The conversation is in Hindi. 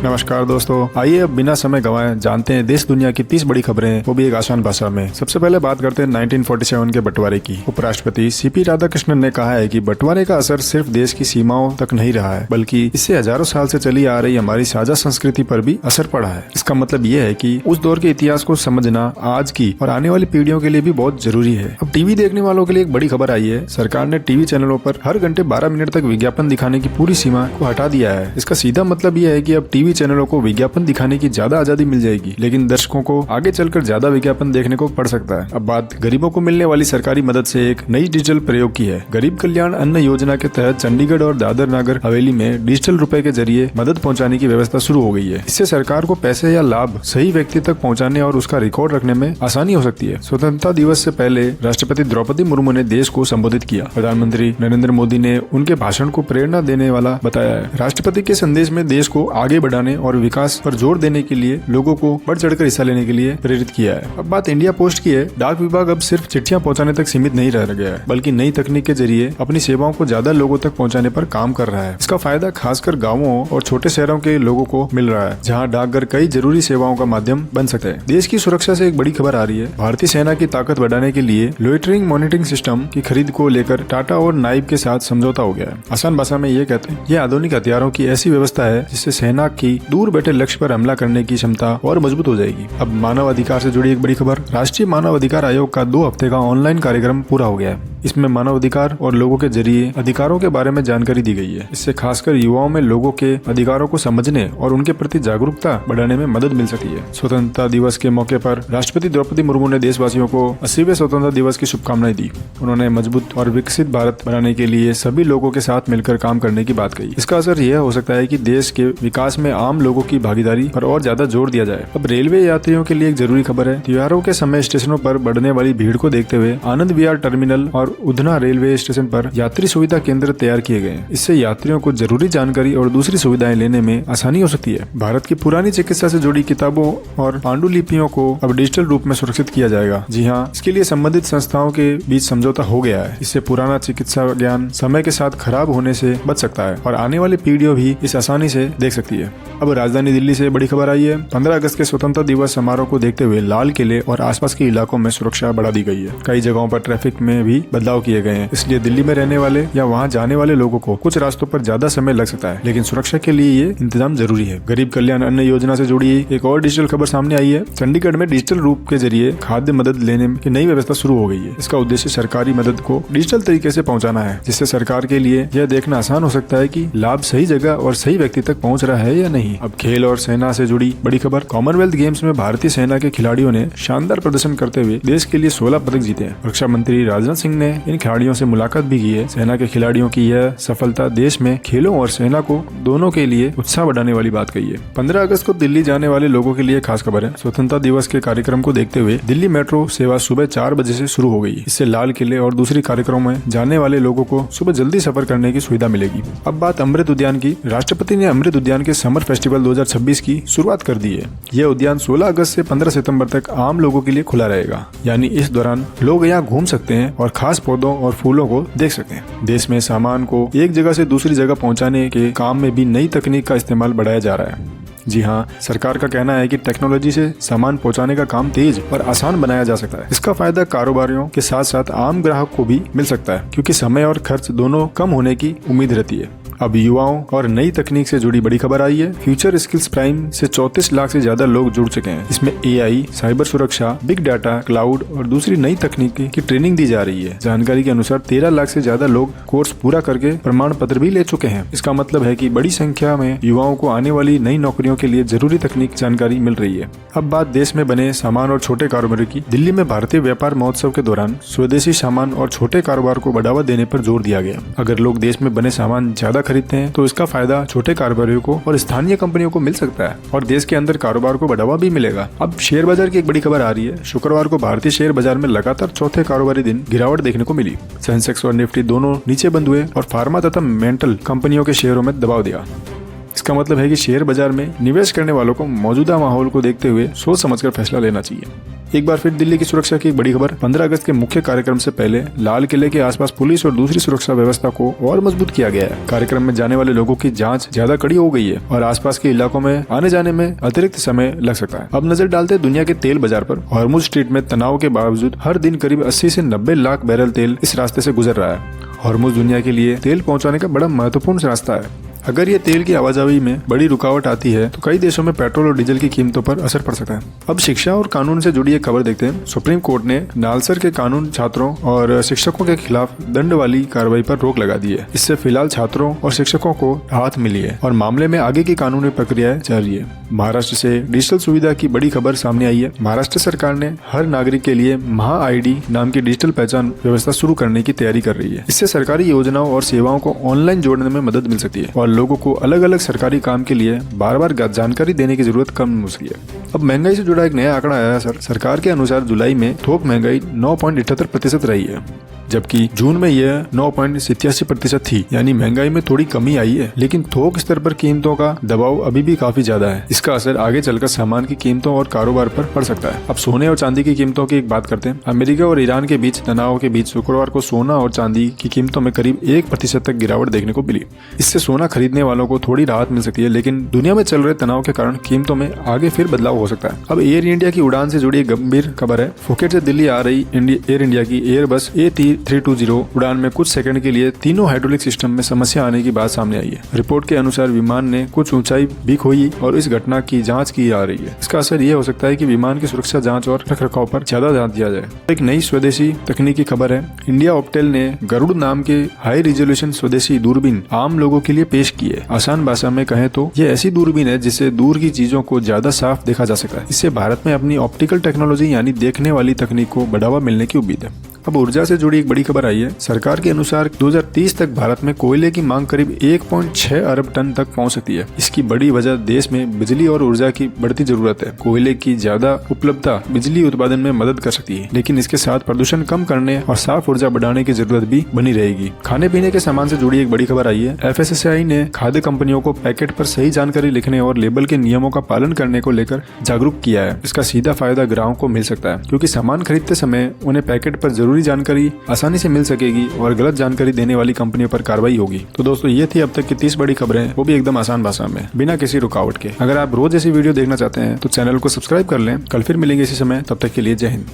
नमस्कार दोस्तों, आइए अब बिना समय गंवाए जानते हैं देश दुनिया की 30 बड़ी खबरें, वो भी एक आसान भाषा में। सबसे पहले बात करते हैं 1947 के बंटवारे की। उपराष्ट्रपति सीपी राधाकृष्णन ने कहा है कि बंटवारे का असर सिर्फ देश की सीमाओं तक नहीं रहा है, बल्कि इससे हजारों साल से चली आ रही हमारी साझा संस्कृति पर भी असर पड़ा है। इसका मतलब ये है कि उस दौर के इतिहास को समझना आज की और आने वाली पीढ़ियों के लिए भी बहुत जरूरी है। अब टीवी देखने वालों के लिए एक बड़ी खबर आई है। सरकार ने टीवी चैनलों पर हर घंटे 12 मिनट तक विज्ञापन दिखाने की पूरी सीमा को हटा दिया है। इसका सीधा मतलब यह है कि अब टीवी चैनलों को विज्ञापन दिखाने की ज्यादा आजादी मिल जाएगी, लेकिन दर्शकों को आगे चलकर ज्यादा विज्ञापन देखने को पड़ सकता है। अब बात गरीबों को मिलने वाली सरकारी मदद से एक नई डिजिटल प्रयोग की है। गरीब कल्याण अन्न योजना के तहत चंडीगढ़ और दादर नगर हवेली में डिजिटल रुपए के जरिए मदद पहुंचाने की व्यवस्था शुरू हो गई है। इससे सरकार को पैसे या लाभ सही व्यक्ति तक पहुंचाने और उसका रिकॉर्ड रखने में आसानी हो सकती है। स्वतंत्रता दिवस से पहले राष्ट्रपति द्रौपदी मुर्मू ने देश को संबोधित किया। प्रधानमंत्री नरेंद्र मोदी ने उनके भाषण को प्रेरणा देने वाला बताया है। राष्ट्रपति के संदेश में देश को आगे बढ़ाने और विकास पर जोर देने के लिए लोगों को बढ़ चढ़कर हिस्सा लेने के लिए प्रेरित किया है। अब बात इंडिया पोस्ट की है। डाक विभाग अब सिर्फ चिट्ठियां पहुंचाने तक सीमित नहीं रह गया है, बल्कि नई तकनीक के जरिए अपनी सेवाओं को ज्यादा लोगों तक पहुंचाने पर काम कर रहा है। इसका फायदा खासकर गाँवों और छोटे शहरों के लोगों को मिल रहा है, जहाँ डाकघर कई जरूरी सेवाओं का माध्यम बन सकते हैं। देश की सुरक्षा से एक बड़ी खबर आ रही है। भारतीय सेना की ताकत बढ़ाने के लिए लोइटरिंग मॉनिटरिंग सिस्टम की खरीद को लेकर टाटा और नाइब के साथ समझौता हो गया है। आसान भाषा में ये कहते हैं, यह आधुनिक हथियारों की ऐसी व्यवस्था है जिससे सेना की दूर बैठे लक्ष्य पर हमला करने की क्षमता और मजबूत हो जाएगी। अब मानव अधिकार से जुड़ी एक बड़ी खबर। राष्ट्रीय मानव अधिकार आयोग का 2 हफ्ते का ऑनलाइन कार्यक्रम पूरा हो गया है। इसमें मानव अधिकार और लोगों के जरिए अधिकारों के बारे में जानकारी दी गई है। इससे खासकर युवाओं में लोगों के अधिकारों को समझने और उनके प्रति जागरूकता बढ़ाने में मदद मिल सकती है। स्वतंत्रता दिवस के मौके पर राष्ट्रपति द्रौपदी मुर्मू ने देशवासियों को 80वें स्वतंत्रता दिवस की शुभकामनाएं दी। उन्होंने मजबूत और विकसित भारत बनाने के लिए सभी लोगों के साथ मिलकर काम करने की बात कही। इसका असर यह हो सकता है कि देश के विकास में आम लोगों की भागीदारी पर और ज्यादा जोर दिया जाए। अब रेलवे यात्रियों के लिए एक जरूरी खबर है। त्योहारों के समय स्टेशनों पर बढ़ने वाली भीड़ को देखते हुए आनंद विहार टर्मिनल और उधना रेलवे स्टेशन पर यात्री सुविधा केंद्र तैयार किए गए हैं। इससे यात्रियों को जरूरी जानकारी और दूसरी सुविधाएं लेने में आसानी हो सकती है। भारत की पुरानी चिकित्सा से जुड़ी किताबों और पांडुलिपियों को अब डिजिटल रूप में सुरक्षित किया जाएगा। जी हाँ, इसके लिए संबंधित संस्थाओं के बीच समझौता हो गया है। इससे पुराना चिकित्सा ज्ञान समय के साथ खराब होने से बच सकता है और आने वाली पीढ़ियों भी इस आसानी से देख सकती है। अब राजधानी दिल्ली से बड़ी खबर आई है। 15 अगस्त के स्वतंत्रता दिवस समारोह को देखते हुए लाल किले और आसपास के इलाकों में सुरक्षा बढ़ा दी गई है। कई जगहों पर ट्रैफिक में भी बदलाव किए गए हैं। इसलिए दिल्ली में रहने वाले या वहां जाने वाले लोगों को कुछ रास्तों पर ज्यादा समय लग सकता है, लेकिन सुरक्षा के लिए ये इंतजाम जरूरी है। गरीब कल्याण अन्न योजना से जुड़ी एक और डिजिटल खबर सामने आई है। चंडीगढ़ में डिजिटल रूप के जरिए खाद्य मदद लेने की नई व्यवस्था शुरू हो गई है। इसका उद्देश्य सरकारी मदद को डिजिटल तरीके से पहुंचाना है, जिससे सरकार के लिए यह देखना आसान हो सकता है कि लाभ सही जगह और सही व्यक्ति तक पहुंच रहा है या नहीं। अब खेल और सेना से जुड़ी बड़ी खबर। कॉमनवेल्थ गेम्स में भारतीय सेना के खिलाड़ियों ने शानदार प्रदर्शन करते हुए देश के लिए 16 पदक जीते हैं। रक्षा मंत्री राजनाथ सिंह ने इन खिलाड़ियों से मुलाकात भी की है। सेना के खिलाड़ियों की यह सफलता देश में खेलों और सेना को दोनों के लिए उत्साह बढ़ाने वाली बात कही है। 15 अगस्त को दिल्ली जाने वाले लोगों के लिए खास खबर है। स्वतंत्रता दिवस के कार्यक्रम को देखते हुए दिल्ली मेट्रो सेवा सुबह 4 बजे से शुरू हो गई। इससे लाल किले और दूसरी कार्यक्रमों में जाने वाले लोगों को सुबह जल्दी सफर करने की सुविधा मिलेगी। अब बात अमृत उद्यान की। राष्ट्रपति ने अमृत उद्यान के समर फेस्टिवल 2026 की शुरुआत कर दी है। यह उद्यान 16 अगस्त से 15 सितंबर तक आम लोगों के लिए खुला रहेगा, यानी इस दौरान लोग यहाँ घूम सकते हैं और खास पौधों और फूलों को देख सकते हैं। देश में सामान को एक जगह से दूसरी जगह पहुँचाने के काम में भी नई तकनीक का इस्तेमाल बढ़ाया जा रहा है। जी हाँ, सरकार का कहना है कि टेक्नोलॉजी से सामान पहुंचाने का काम तेज और आसान बनाया जा सकता है। इसका फायदा कारोबारियों के साथ साथ आम ग्राहक को भी मिल सकता है, क्योंकि समय और खर्च दोनों कम होने की उम्मीद रहती है। अब युवाओं और नई तकनीक से जुड़ी बड़ी खबर आई है। फ्यूचर स्किल्स प्राइम से 34 लाख से ज्यादा लोग जुड़ चुके हैं। इसमें AI, साइबर सुरक्षा, बिग डाटा, क्लाउड और दूसरी नई तकनीकी की ट्रेनिंग दी जा रही है। जानकारी के अनुसार 13 लाख से ज्यादा लोग कोर्स पूरा करके प्रमाण पत्र भी ले चुके हैं। इसका मतलब है कि बड़ी संख्या में युवाओं को आने वाली नई नौकरियों के लिए जरूरी तकनीक जानकारी मिल रही है। अब बात देश में बने सामान और छोटे कारोबार की। दिल्ली में भारतीय व्यापार महोत्सव के दौरान स्वदेशी सामान और छोटे कारोबार को बढ़ावा देने पर जोर दिया गया। अगर लोग देश में बने सामान ज्यादा खरीदते हैं तो इसका फायदा छोटे कारोबारियों को और स्थानीय कंपनियों को मिल सकता है और देश के अंदर कारोबार को बढ़ावा भी मिलेगा। अब शेयर बाजार की एक बड़ी खबर आ रही है। शुक्रवार को भारतीय शेयर बाजार में लगातार चौथे कारोबारी दिन गिरावट देखने को मिली। सेंसेक्स और निफ्टी दोनों नीचे बंद हुए और फार्मा तथा मेटल कंपनियों के शेयरों में दबाव दिया। इसका मतलब है कि शेयर बाजार में निवेश करने वालों को मौजूदा माहौल को देखते हुए सोच समझकर फैसला लेना चाहिए। एक बार फिर दिल्ली की सुरक्षा की एक बड़ी खबर। 15 अगस्त के मुख्य कार्यक्रम से पहले लाल किले के आसपास पुलिस और दूसरी सुरक्षा व्यवस्था को और मजबूत किया गया है। कार्यक्रम में जाने वाले लोगों की जांच ज्यादा कड़ी हो गई है और आसपास के इलाकों में आने जाने में अतिरिक्त समय लग सकता है। अब नजर डालते हैं दुनिया के तेल बाजार पर। हॉर्मुज स्ट्रीट में तनाव के बावजूद हर दिन करीब 80 से 90 लाख बैरल तेल इस रास्ते से गुजर रहा है। हॉर्मुज दुनिया के लिए तेल पहुंचाने का बड़ा महत्वपूर्ण रास्ता है। अगर ये तेल की आवाजाही में बड़ी रुकावट आती है तो कई देशों में पेट्रोल और डीजल की कीमतों पर असर पड़ सकता है। अब शिक्षा और कानून से जुड़ी एक खबर देखते हैं। सुप्रीम कोर्ट ने नालसर के कानून छात्रों और शिक्षकों के खिलाफ दंड वाली कार्रवाई पर रोक लगा दी है। इससे फिलहाल छात्रों और शिक्षकों को राहत मिली है और मामले में आगे की कानूनी प्रक्रिया जारी है। महाराष्ट्र से डिजिटल सुविधा की बड़ी खबर सामने आई है। महाराष्ट्र सरकार ने हर नागरिक के लिए महा आईडी नाम की डिजिटल पहचान व्यवस्था शुरू करने की तैयारी कर रही है। इससे सरकारी योजनाओं और सेवाओं को ऑनलाइन जोड़ने में मदद मिल सकती है और लोगों को अलग अलग सरकारी काम के लिए बार बार जानकारी देने की जरूरत कम हो सकती है। अब महंगाई से जुड़ा एक नया आंकड़ा आया है। सरकार के अनुसार जुलाई में थोक महंगाई 9.78% रही है, जबकि जून में यह 9.87% थी। यानी महंगाई में थोड़ी कमी आई है, लेकिन थोक स्तर पर कीमतों का दबाव अभी भी काफी ज्यादा है। इसका असर आगे चलकर सामान की कीमतों और कारोबार पर पड़ सकता है। अब सोने और चांदी की कीमतों की एक बात करते हैं। अमेरिका और ईरान के बीच तनाव के बीच शुक्रवार को सोना और चांदी की कीमतों में करीब 1% तक गिरावट देखने को मिली। इससे सोना खरीदने वालों को थोड़ी राहत मिल सकती है, लेकिन दुनिया में चल रहे तनाव के कारण कीमतों में आगे फिर बदलाव हो सकता है। अब एयर इंडिया की उड़ान से जुड़ी एक गंभीर खबर है। फुकेट से दिल्ली आ रही एयर इंडिया की एयरबस A320 उड़ान में कुछ सेकंड के लिए तीनों हाइड्रोलिक सिस्टम में समस्या आने की बात सामने आई है। रिपोर्ट के अनुसार विमान ने कुछ ऊंचाई भी खोई और इस घटना की जांच की जा रही है। इसका असर यह हो सकता है कि विमान की सुरक्षा जांच और रखरखाव पर ज्यादा ध्यान दिया जाए। एक नई स्वदेशी तकनीक की खबर है। इंडिया ऑप्टेल ने गरुड़ नाम के हाई रिजोल्यूशन स्वदेशी दूरबीन आम लोगों के लिए पेश की है। आसान भाषा में कहें तो ये ऐसी दूरबीन है जिससे दूर की चीजों को ज्यादा साफ देखा जा सकता है। इससे भारत में अपनी ऑप्टिकल टेक्नोलॉजी यानी देखने वाली तकनीक को बढ़ावा मिलने की उम्मीद है। अब ऊर्जा से जुड़ी एक बड़ी खबर आई है। सरकार के अनुसार 2030 तक भारत में कोयले की मांग करीब 1.6 अरब टन तक पहुंच सकती है। इसकी बड़ी वजह देश में बिजली और ऊर्जा की बढ़ती जरूरत है। कोयले की ज्यादा उपलब्धता बिजली उत्पादन में मदद कर सकती है, लेकिन इसके साथ प्रदूषण कम करने और साफ ऊर्जा बढ़ाने की जरूरत भी बनी रहेगी। खाने पीने के सामान से जुड़ी एक बड़ी खबर आई है। FSSAI ने खाद्य कंपनियों को पैकेट पर सही जानकारी लिखने और लेबल के नियमों का पालन करने को लेकर जागरूक किया है। इसका सीधा फायदा ग्राहकों को मिल सकता है, क्योंकि सामान खरीदते समय उन्हें पैकेट पर जरूरी जानकारी आसानी से मिल सकेगी और गलत जानकारी देने वाली कंपनियों पर कार्रवाई होगी। तो दोस्तों, ये थी अब तक की 30 बड़ी खबरें, वो भी एकदम आसान भाषा में, बिना किसी रुकावट के। अगर आप रोज ऐसी वीडियो देखना चाहते हैं तो चैनल को सब्सक्राइब कर लें। कल फिर मिलेंगे इसी समय, तब तक के लिए जय हिंद।